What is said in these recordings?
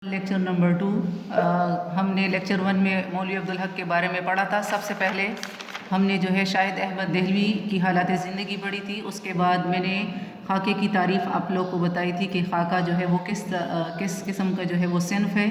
Lecture number 2 ہم نے lecture 1 میں مولوی عبدالحق کے بارے میں پڑھا تھا۔ سب سے پہلے ہم نے جو ہے شاہد احمد دہلوی کی حالات زندگی پڑھی تھی۔ اس کے بعد میں نے خاکے کی تعریف آپ لوگ کو بتائی تھی کہ خاکہ جو ہے وہ کس قسم کا جو ہے وہ صنف ہے۔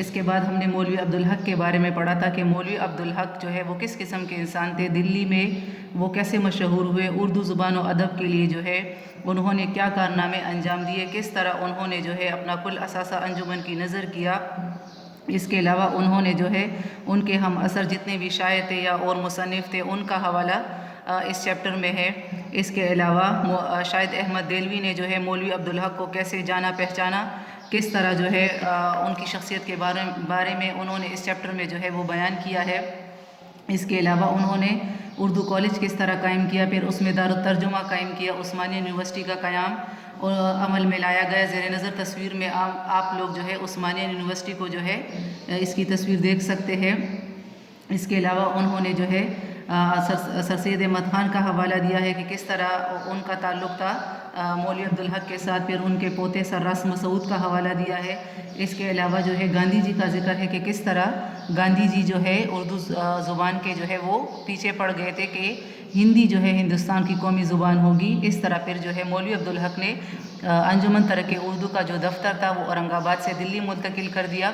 اس کے بعد ہم نے مولوی عبدالحق کے بارے میں پڑھا تھا کہ مولوی عبدالحق جو ہے وہ کس قسم کے انسان تھے، دلی میں وہ کیسے مشہور ہوئے، اردو زبان و ادب کے لیے جو ہے انہوں نے کیا کارنامے انجام دیے، کس طرح انہوں نے جو ہے اپنا کل اثاثہ انجمن کی نظر کیا۔ اس کے علاوہ انہوں نے جو ہے ان کے ہم اثر جتنے بھی شاعر تھے یا اور مصنف تھے ان کا حوالہ اس چیپٹر میں ہے۔ اس کے علاوہ شاہد احمد دہلوی نے جو ہے مولوی عبدالحق کو کیسے جانا پہچانا، کس طرح جو ہے ان کی شخصیت کے بارے میں انہوں نے اس چیپٹر میں جو ہے وہ بیان کیا ہے۔ اس کے علاوہ انہوں نے اردو کالج کس طرح قائم کیا، پھر اس میں دارالترجمہ قائم کیا، عثمانیہ یونیورسٹی کا قیام عمل میں لایا گیا۔ زیر نظر تصویر میں آپ لوگ جو ہے عثمانیہ یونیورسٹی کو جو ہے اس کی تصویر دیکھ سکتے ہیں۔ اس کے علاوہ انہوں نے جو ہے سر سید احمد خان کا حوالہ دیا ہے کہ کس طرح ان کا تعلق تھا مولوی عبدالحق کے ساتھ، پھر ان کے پوتے سراس مسعود کا حوالہ دیا ہے۔ اس کے علاوہ جو ہے گاندھی جی کا ذکر ہے کہ کس طرح گاندھی جی جو ہے اردو زبان کے جو ہے وہ پیچھے پڑ گئے تھے کہ ہندی جو ہے ہندوستان کی قومی زبان ہوگی۔ اس طرح پھر جو ہے مولوی عبدالحق نے انجمن ترک اردو کا جو دفتر تھا وہ اورنگ آباد سے دلی منتقل کر دیا،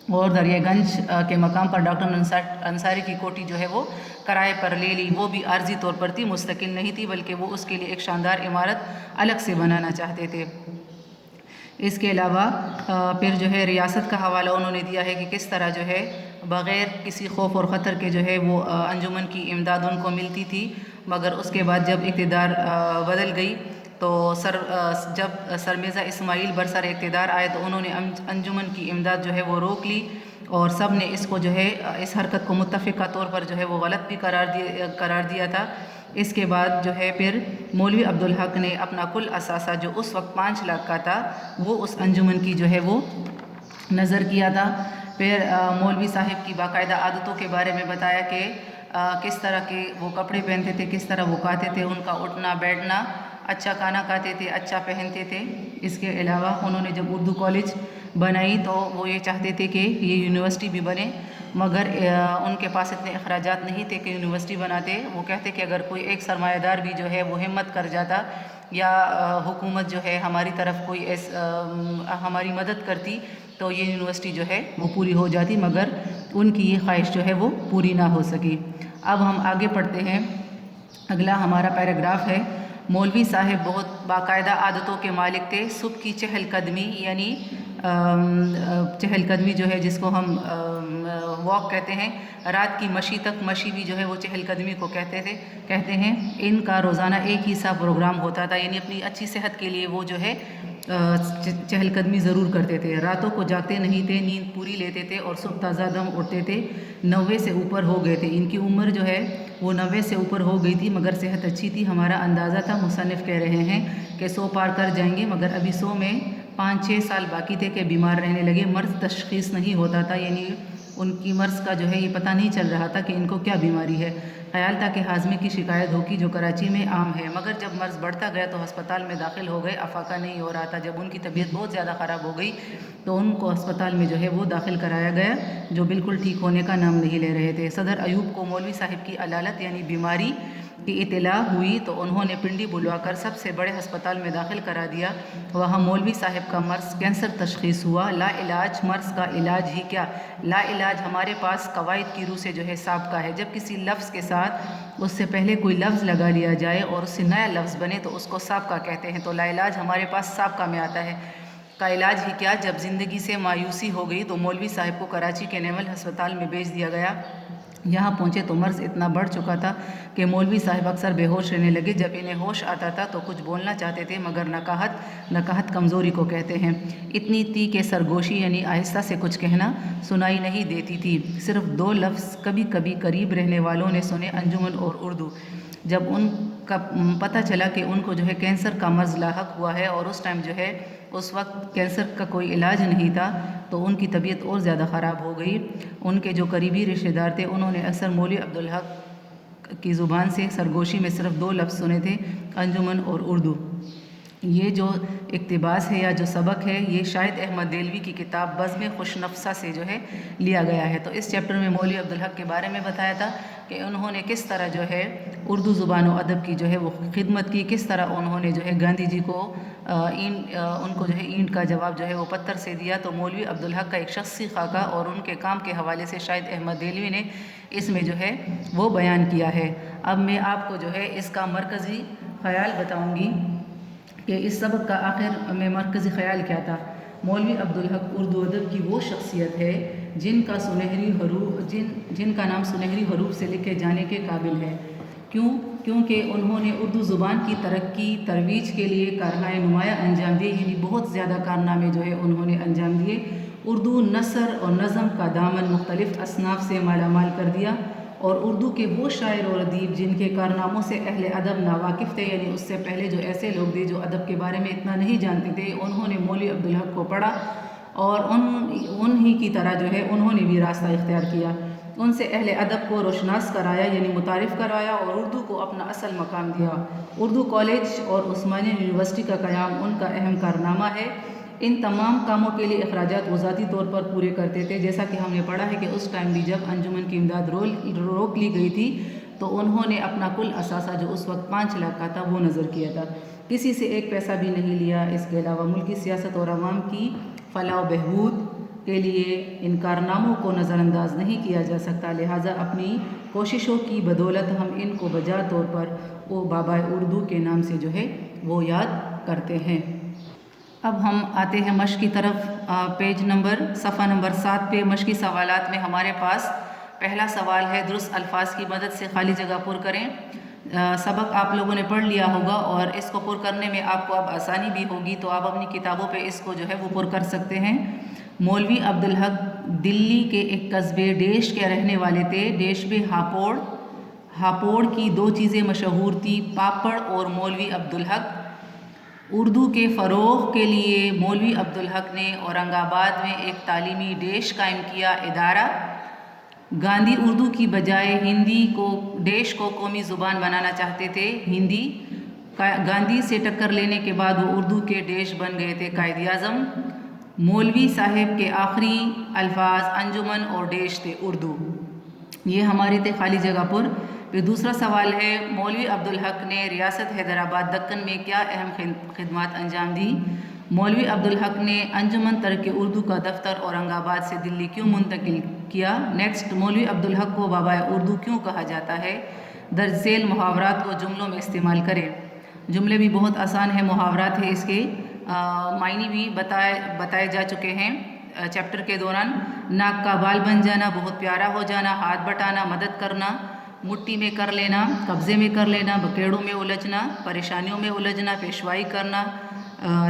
اور دریا گنج کے مقام پر ڈاکٹر انصاری کی کوٹھی جو ہے وہ کرائے پر لے لی۔ وہ بھی عارضی طور پر تھی، مستقل نہیں تھی، بلکہ وہ اس کے لیے ایک شاندار عمارت الگ سے بنانا چاہتے تھے۔ اس کے علاوہ پھر جو ہے ریاست کا حوالہ انہوں نے دیا ہے کہ کس طرح جو ہے بغیر کسی خوف اور خطر کے جو ہے وہ انجمن کی امداد ان کو ملتی تھی، مگر اس کے بعد جب اقتدار بدل گئی تو جب سر مرزا اسماعیل برسر اقتدار آئے تو انہوں نے انجمن کی امداد جو ہے وہ روک لی، اور سب نے اس کو جو ہے اس حرکت کو متفقہ طور پر جو ہے وہ غلط بھی قرار دیا تھا۔ اس کے بعد جو ہے پھر مولوی عبدالحق نے اپنا کل اثاثہ جو اس وقت 5 لاکھ کا تھا وہ اس انجمن کی جو ہے وہ نظر کیا تھا۔ پھر مولوی صاحب کی باقاعدہ عادتوں کے بارے میں بتایا کہ کس طرح کے وہ کپڑے پہنتے تھے، کس طرح وہ کھاتے تھے، ان کا اٹھنا بیٹھنا، اچھا کھانا کھاتے تھے، اچھا پہنتے تھے۔ اس کے علاوہ انہوں نے جب اردو کالج بنائی تو وہ یہ چاہتے تھے کہ یہ یونیورسٹی بھی بنے، مگر ان کے پاس اتنے اخراجات نہیں تھے کہ یونیورسٹی بناتے۔ وہ کہتے کہ اگر کوئی ایک سرمایہ دار بھی جو ہے وہ ہمت کر جاتا یا حکومت جو ہے ہماری طرف کوئی ہماری مدد کرتی تو یہ یونیورسٹی جو ہے وہ پوری ہو جاتی، مگر ان کی یہ خواہش جو ہے وہ پوری نہ ہو سکی۔ اب ہم آگے پڑھتے ہیں۔ اگلا ہمارا پیراگراف ہے، مولوی صاحب بہت باقاعدہ عادتوں کے مالک تھے۔ صبح کی چہل قدمی، یعنی چہل قدمی جو ہے جس کو ہم واک کہتے ہیں، رات کی مشی تک، مشی بھی جو ہے وہ چہل قدمی کو کہتے ہیں۔ ان کا روزانہ ایک ہی سا پروگرام ہوتا تھا، یعنی اپنی اچھی صحت کے لیے وہ جو ہے چہل قدمی ضرور کرتے تھے۔ راتوں کو جاگتے نہیں تھے، نیند پوری لیتے تھے اور صبح تازہ دم اٹھتے تھے۔ 90 سے اوپر ہو گئے تھے، ان کی عمر جو ہے وہ 90 سے اوپر ہو گئی تھی، مگر صحت اچھی تھی۔ ہمارا اندازہ تھا، مصنف کہہ رہے ہیں کہ 100 پار کر جائیں گے، مگر ابھی 100 میں 5-6 سال باقی تھے کہ بیمار رہنے لگے۔ مرض تشخیص نہیں ہوتا تھا، یعنی ان کی مرض کا جو ہے یہ پتہ نہیں چل رہا تھا کہ ان کو کیا بیماری ہے۔ خیال تھا کہ ہاضمے کی شکایت ہوگی جو کراچی میں عام ہے، مگر جب مرض بڑھتا گیا تو ہسپتال میں داخل ہو گئے، افاقہ نہیں ہو رہا تھا۔ جب ان کی طبیعت بہت زیادہ خراب ہو گئی تو ان کو ہسپتال میں جو ہے وہ داخل کرایا گیا، جو بالکل ٹھیک ہونے کا نام نہیں لے رہے تھے۔ صدر ایوب کو مولوی صاحب کی علالت یعنی بیماری کی اطلاع ہوئی تو انہوں نے پنڈی بلوا کر سب سے بڑے ہسپتال میں داخل کرا دیا۔ وہاں مولوی صاحب کا مرض کینسر تشخیص ہوا۔ لا علاج مرض کا علاج ہی کیا، لا علاج ہمارے پاس قواعد کی روح سے جو ہے سابقہ ہے۔ جب کسی لفظ کے ساتھ اس سے پہلے کوئی لفظ لگا لیا جائے اور اس سے نیا لفظ بنے تو اس کو سابقہ کہتے ہیں، تو لا علاج ہمارے پاس سابقہ میں آتا ہے۔ کا علاج ہی کیا، جب زندگی سے مایوسی ہو گئی تو مولوی صاحب کو کراچی کے نیول ہسپتال میں بھیج دیا گیا۔ یہاں پہنچے تو مرض اتنا بڑھ چکا تھا کہ مولوی صاحب اکثر بے ہوش رہنے لگے۔ جب انہیں ہوش آتا تھا تو کچھ بولنا چاہتے تھے، مگر نقاہت کمزوری کو کہتے ہیں، اتنی تھی کہ سرگوشی یعنی آہستہ سے کچھ کہنا سنائی نہیں دیتی تھی۔ صرف 2 لفظ کبھی کبھی قریب رہنے والوں نے سنے، انجمن اور اردو۔ جب ان کا پتہ چلا کہ ان کو جو ہے کینسر کا مرض لاحق ہوا ہے اور اس ٹائم جو ہے اس وقت کینسر کا کوئی علاج نہیں تھا، تو ان کی طبیعت اور زیادہ خراب ہو گئی۔ ان کے جو قریبی رشتہ دار تھے انہوں نے اکثر مولوی عبدالحق کی زبان سے سرگوشی میں صرف 2 لفظ سنے تھے، انجمن اور اردو۔ یہ جو اقتباس ہے یا جو سبق ہے یہ شاہد احمد دہلوی کی کتاب بزم خوش نفسہ سے جو ہے لیا گیا ہے۔ تو اس چیپٹر میں مولوی عبدالحق کے بارے میں بتایا تھا کہ انہوں نے کس طرح جو ہے اردو زبان و ادب کی جو ہے وہ خدمت کی، کس طرح انہوں نے جو ہے گاندھی جی کو ان کو جو ہے اینٹ کا جواب جو ہے وہ پتھر سے دیا۔ تو مولوی عبدالحق کا ایک شخصی خاکہ اور ان کے کام کے حوالے سے شاہد احمد دہلوی نے اس میں جو ہے وہ بیان کیا ہے۔ اب میں آپ کو جو ہے اس کا مرکزی خیال بتاؤں گی کہ اس سبق کا آخر میں مرکزی خیال کیا تھا۔ مولوی عبدالحق اردو ادب کی وہ شخصیت ہے جن کا نام سنہری حروف سے لکھے جانے کے قابل ہے۔ کیونکہ انہوں نے اردو زبان کی ترقی ترویج کے لیے کارنامے نمایاں انجام دیے، یعنی بہت زیادہ کارنامے جو ہے انہوں نے انجام دیے۔ اردو نثر اور نظم کا دامن مختلف اصناف سے مالا مال کر دیا، اور اردو کے وہ شاعر اور ادیب جن کے کارناموں سے اہل ادب ناواقف تھے، یعنی اس سے پہلے جو ایسے لوگ تھے جو ادب کے بارے میں اتنا نہیں جانتے تھے، انہوں نے مولوی عبدالحق کو پڑھا اور انہی کی طرح جو ہے انہوں نے بھی راستہ اختیار کیا۔ ان سے اہل ادب کو روشناس کرایا، یعنی متعارف کروایا، اور اردو کو اپنا اصل مقام دیا۔ اردو کالج اور عثمانیہ یونیورسٹی کا قیام ان کا اہم کارنامہ ہے۔ ان تمام کاموں کے لیے اخراجات وہ ذاتی طور پر پورے کرتے تھے، جیسا کہ ہم نے پڑھا ہے کہ اس ٹائم بھی جب انجمن کی امداد روک لی گئی تھی تو انہوں نے اپنا کل اثاثہ جو اس وقت 5 لاکھ کا تھا وہ نظر کیا تھا، کسی سے ایک پیسہ بھی نہیں لیا۔ اس کے علاوہ ملکی سیاست اور عوام کی فلاح و بہبود کے لیے ان کارناموں کو نظر انداز نہیں کیا جا سکتا، لہٰذا اپنی کوششوں کی بدولت ہم ان کو بجا طور پر وہ بابا اردو کے نام سے جو ہے وہ یاد کرتے ہیں۔ اب ہم آتے ہیں مشق کی طرف۔ صفحہ نمبر 7 پہ مشقی سوالات میں ہمارے پاس پہلا سوال ہے، درست الفاظ کی مدد سے خالی جگہ پر کریں۔ سبق آپ لوگوں نے پڑھ لیا ہوگا اور اس کو پر کرنے میں آپ کو اب آسانی بھی ہوگی، تو آپ اپنی کتابوں پہ اس کو جو ہے وہ پر کر سکتے ہیں۔ مولوی عبدالحق دلی کے ایک قصبے ڈیش کے رہنے والے تھے۔ ڈیش میں ہاپوڑ کی 2 چیزیں مشہور تھی، پاپڑ اور مولوی عبدالحق۔ اردو کے فروغ کے لیے مولوی عبدالحق نے اورنگ آباد میں ایک تعلیمی ڈیش قائم کیا ادارہ۔ گاندھی اردو کی بجائے ڈیش کو قومی زبان بنانا چاہتے تھے، ہندی۔ گاندھی سے ٹکر لینے کے بعد وہ اردو کے ڈیش بن گئے تھے قائد اعظم۔ مولوی صاحب کے آخری الفاظ انجمن اور ڈیش تھے اردو۔ یہ ہمارے تھے خالی جگہ پر۔ پھر دوسرا سوال ہے، مولوی عبدالحق نے ریاست حیدرآباد دکن میں کیا اہم خدمات انجام دی؟ مولوی عبدالحق نے انجمن ترک اردو کا دفتر اورنگ آباد سے دلی کیوں منتقل کیا؟ نیکسٹ، مولوی عبدالحق کو بابا اردو کیوں کہا جاتا ہے؟ درج ذیل محاورات کو جملوں میں استعمال کریں۔ جملے بھی بہت آسان ہیں، محاورات ہیں، اس کے معنی بھی بتائے جا چکے ہیں چیپٹر کے دوران۔ ناک کا بال بن جانا، بہت پیارا ہو جانا، ہاتھ بٹانا، مدد کرنا، مٹھی میں کر لینا، قبضے میں کر لینا، بکیڑوں میں الجھنا، پریشانیوں میں الجھنا، پیشوائی کرنا،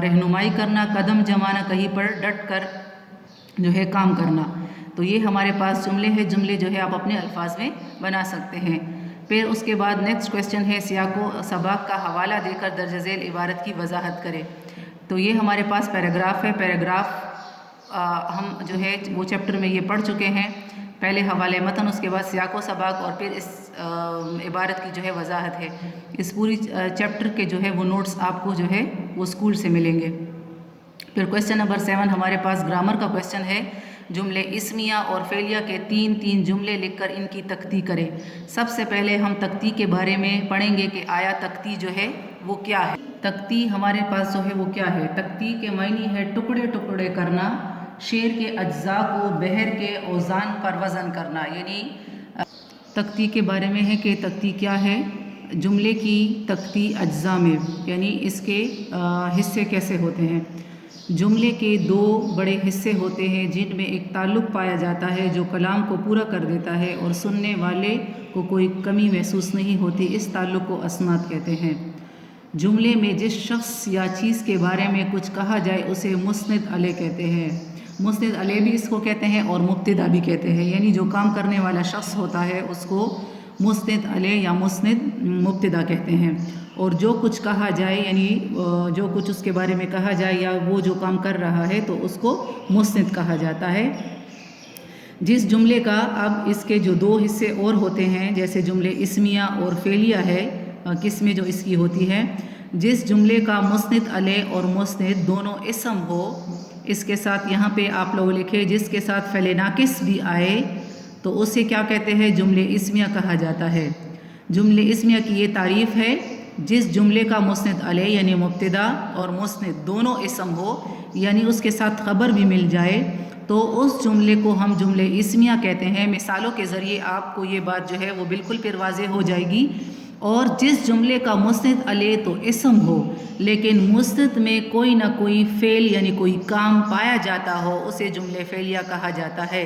رہنمائی کرنا، قدم جمانا، کہیں پر ڈٹ کر جو ہے کام کرنا۔ تو یہ ہمارے پاس جملے ہیں، جملے جو ہے آپ اپنے الفاظ میں بنا سکتے ہیں۔ پھر اس کے بعد نیکسٹ کویسچن ہے، سیاق و سباق کا حوالہ دے کر درج ذیل عبارت کی وضاحت کرے۔ تو یہ ہمارے پاس پیراگراف ہے۔ پیراگراف ہم جو ہے وہ چیپٹر میں یہ پڑھ چکے ہیں، پہلے حوالے متن، اس کے بعد سیاق و سباق، اور پھر اس عبارت کی جو ہے وضاحت ہے۔ اس پوری چیپٹر کے جو ہے وہ نوٹس آپ کو جو ہے وہ اسکول سے ملیں گے۔ پھر کویسچن نمبر 7 ہمارے پاس گرامر کا کویسچن ہے، جملے اسمیہ اور فعلیہ کے 3 جملے لکھ کر ان کی تختی کریں۔ سب سے پہلے ہم تختی کے بارے میں پڑھیں گے کہ آیا تختی جو ہے وہ کیا ہے۔ تختی ہمارے پاس جو ہے وہ کیا ہے؟ تختی کے معنی ہے ٹکڑے ٹکڑے کرنا، شعر کے اجزاء کو بحر کے اوزان پر وزن کرنا۔ یعنی تختی کے بارے میں ہے کہ تختی کیا ہے، جملے کی تختی اجزاء میں، یعنی اس کے حصے کیسے ہوتے ہیں۔ جملے کے 2 بڑے حصے ہوتے ہیں جن میں ایک تعلق پایا جاتا ہے جو کلام کو پورا کر دیتا ہے اور سننے والے کو کوئی کمی محسوس نہیں ہوتی، اس تعلق کو اسناد کہتے ہیں۔ جملے میں جس شخص یا چیز کے بارے میں کچھ کہا جائے اسے مسند علیہ کہتے ہیں۔ مسند علیہ بھی اس کو کہتے ہیں اور مبتدا بھی کہتے ہیں، یعنی جو کام کرنے والا شخص ہوتا ہے اس کو مسند علیہ یا مسند مبتدا کہتے ہیں، اور جو کچھ کہا جائے یعنی جو کچھ اس کے بارے میں کہا جائے یا وہ جو کام کر رہا ہے تو اس کو مسند کہا جاتا ہے۔ جس جملے کا اب اس کے جو 2 حصے اور ہوتے ہیں، جیسے جملے اسمیہ اور فعلیہ ہے، کس میں جو اس کی ہوتی ہے، جس جملے کا مسند علیہ اور مسند دونوں اسم ہو، اس کے ساتھ یہاں پہ آپ لوگ لکھے جس کے ساتھ فعل ناقص بھی آئے تو اسے کیا کہتے ہیں؟ جملے اسمیہ کہا جاتا ہے۔ جملے اسمیہ کی یہ تعریف ہے، جس جملے کا مسند علیہ یعنی مبتدا اور مسند دونوں اسم ہو، یعنی اس کے ساتھ خبر بھی مل جائے تو اس جملے کو ہم جملے اسمیہ کہتے ہیں۔ مثالوں کے ذریعے آپ کو یہ بات جو ہے وہ بالکل پھر واضح ہو جائے گی۔ اور جس جملے کا مسند علیہ تو اسم ہو لیکن مسند میں کوئی نہ کوئی فعل یعنی کوئی کام پایا جاتا ہو، اسے جملے فعلیہ کہا جاتا ہے۔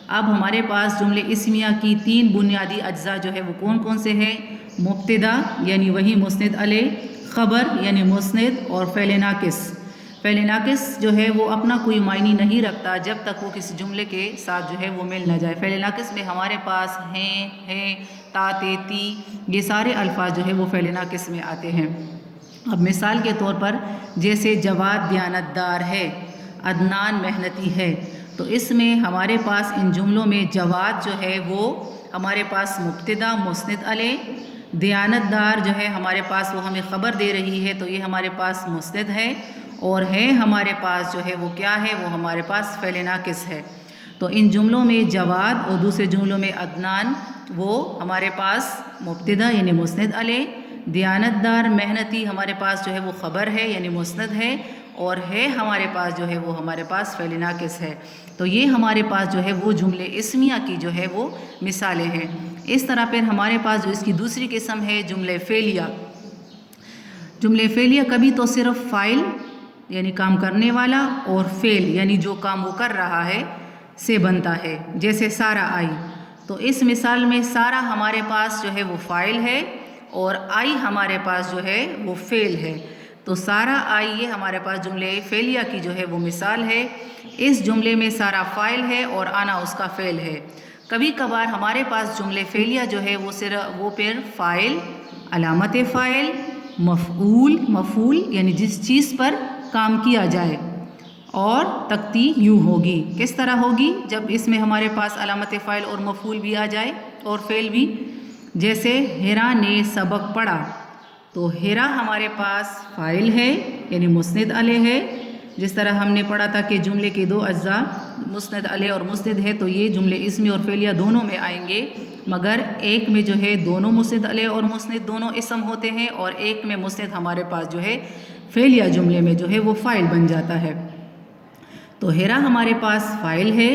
اب ہمارے پاس جملے اسمیہ کی 3 بنیادی اجزاء جو ہے وہ کون کون سے ہیں؟ مبتدا یعنی وہی مسند علیہ، خبر یعنی مسند، اور فعل ناقص۔ فعل ناقص جو ہے وہ اپنا کوئی معنی نہیں رکھتا جب تک وہ کسی جملے کے ساتھ جو ہے وہ مل نہ جائے۔ فعل ناقص میں ہمارے پاس ہیں، تا، تے، تی، یہ سارے الفاظ جو ہے وہ فعل ناقص میں آتے ہیں۔ اب مثال کے طور پر جیسے جواد دیانت دار ہے، عدنان محنتی ہے، تو اس میں ہمارے پاس ان جملوں میں جواد جو ہے وہ ہمارے پاس مبتدا مسند علیہ، دیانت دار جو ہے ہمارے پاس وہ ہمیں خبر دے رہی ہے تو یہ ہمارے پاس مسند ہے، اور ہے ہمارے پاس جو ہے وہ کیا ہے؟ وہ ہمارے پاس فعل ناقص ہے۔ تو ان جملوں میں جواد اور دوسرے جملوں میں عدنان وہ ہمارے پاس مبتدا یعنی مسند علیہ، دیانت دار محنتی ہمارے پاس جو ہے وہ خبر ہے یعنی مسند ہے، اور ہے ہمارے پاس جو ہے وہ ہمارے پاس فعل ناقص ہے۔ تو یہ ہمارے پاس جو ہے وہ جملے اسمیہ کی جو ہے وہ مثالیں ہیں۔ اس طرح پھر ہمارے پاس جو اس کی دوسری قسم ہے جملے فعلیہ۔ جملے فعلیہ کبھی تو صرف فاعل یعنی کام کرنے والا اور فعل یعنی جو کام وہ کر رہا ہے سے بنتا ہے، جیسے سارا آئی، تو اس مثال میں سارا ہمارے پاس جو ہے وہ فاعل ہے اور آئی ہمارے پاس جو ہے وہ فعل ہے۔ تو سارا آئی یہ ہمارے پاس جملے فعلیہ کی جو ہے وہ مثال ہے۔ اس جملے میں سارا فاعل ہے اور آنا اس کا فعل ہے۔ کبھی کبھار ہمارے پاس جملے فعلیہ جو ہے وہ پھر فاعل، علامت فاعل، مفعول یعنی جس چیز پر کام کیا جائے، اور تکتی یوں ہوگی۔ کس طرح ہوگی؟ جب اس میں ہمارے پاس علامت فاعل اور مفعول بھی آ جائے اور فعل بھی، جیسے ہیرا نے سبق پڑھا، تو ہیرا ہمارے پاس فاعل ہے یعنی مسند علیہ ہے، جس طرح ہم نے پڑھا تھا کہ جملے کے 2 اجزاء مسند علیہ اور مسند ہے، تو یہ جملے اسمی اور فعلیہ دونوں میں آئیں گے، مگر ایک میں جو ہے دونوں مسند علیہ اور مسند دونوں اسم ہوتے ہیں، اور ایک میں مسند ہمارے پاس جو ہے فعلیہ جملے میں جو ہے وہ فاعل بن جاتا ہے۔ تو ہیرا ہمارے پاس فاعل ہے،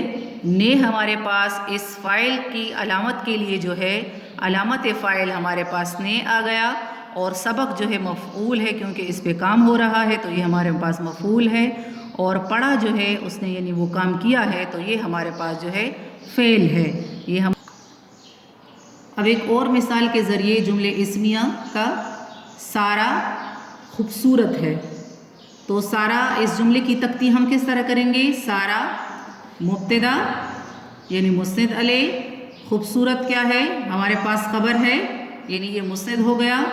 نے ہمارے پاس اس فاعل کی علامت کے لیے جو ہے علامت فاعل ہمارے پاس نے آ گیا، اور سبق جو ہے مفعول ہے کیونکہ اس پہ کام ہو رہا ہے تو یہ ہمارے پاس مفعول ہے، اور پڑھا جو ہے اس نے یعنی وہ کام کیا ہے تو یہ ہمارے پاس جو ہے فعل ہے۔ یہ ہم اب ایک اور مثال کے ذریعے جملے اسمیہ کا سارا خوبصورت ہے، تو سارا اس جملے کی تکتی ہم کس طرح کریں گے؟ سارا مبتدا یعنی مسند علیہ، خوبصورت کیا ہے؟ ہمارے پاس خبر ہے یعنی یہ مسند ہو گیا،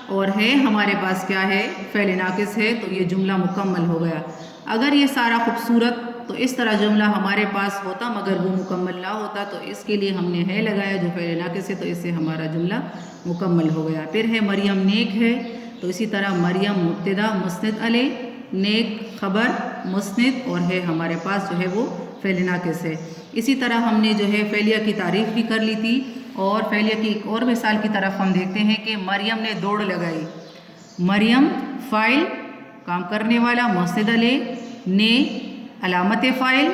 اور ہے ہمارے پاس کیا ہے؟ فعل ناقص ہے، تو یہ جملہ مکمل ہو گیا۔ اگر یہ سارا خوبصورت تو اس طرح جملہ ہمارے پاس ہوتا مگر وہ مکمل نہ ہوتا، تو اس کے لیے ہم نے ہے لگایا جو فعل ناقص ہے، تو اس سے ہمارا جملہ مکمل ہو گیا۔ پھر ہے مریم نیک ہے، تو اسی طرح مریم مبتدا مسند علیہ، نیک خبر مسند، اور ہے ہمارے پاس جو ہے وہ فعل ناقص ہے۔ اسی طرح ہم نے جو ہے فعلیہ کی تعریف بھی کر لی تھی، اور فعلیہ کی ایک اور مثال کی طرف ہم دیکھتے ہیں کہ مریم نے دوڑ لگائی۔ مریم فاعل کام کرنے والا مسند علیہ، نے علامت فاعل،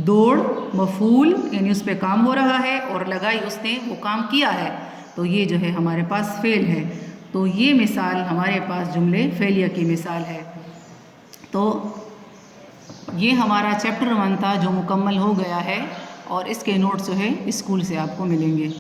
دوڑ مفعول یعنی اس پہ کام ہو رہا ہے، اور لگائی اس نے وہ کام کیا ہے، تو یہ جو ہے ہمارے پاس فعل ہے۔ تو یہ مثال ہمارے پاس جملے فعلیہ کی مثال ہے۔ تو یہ ہمارا چیپٹر 1 تھا جو مکمل ہو گیا ہے، اور اس کے نوٹس جو ہے اسکول سے آپ کو ملیں گے۔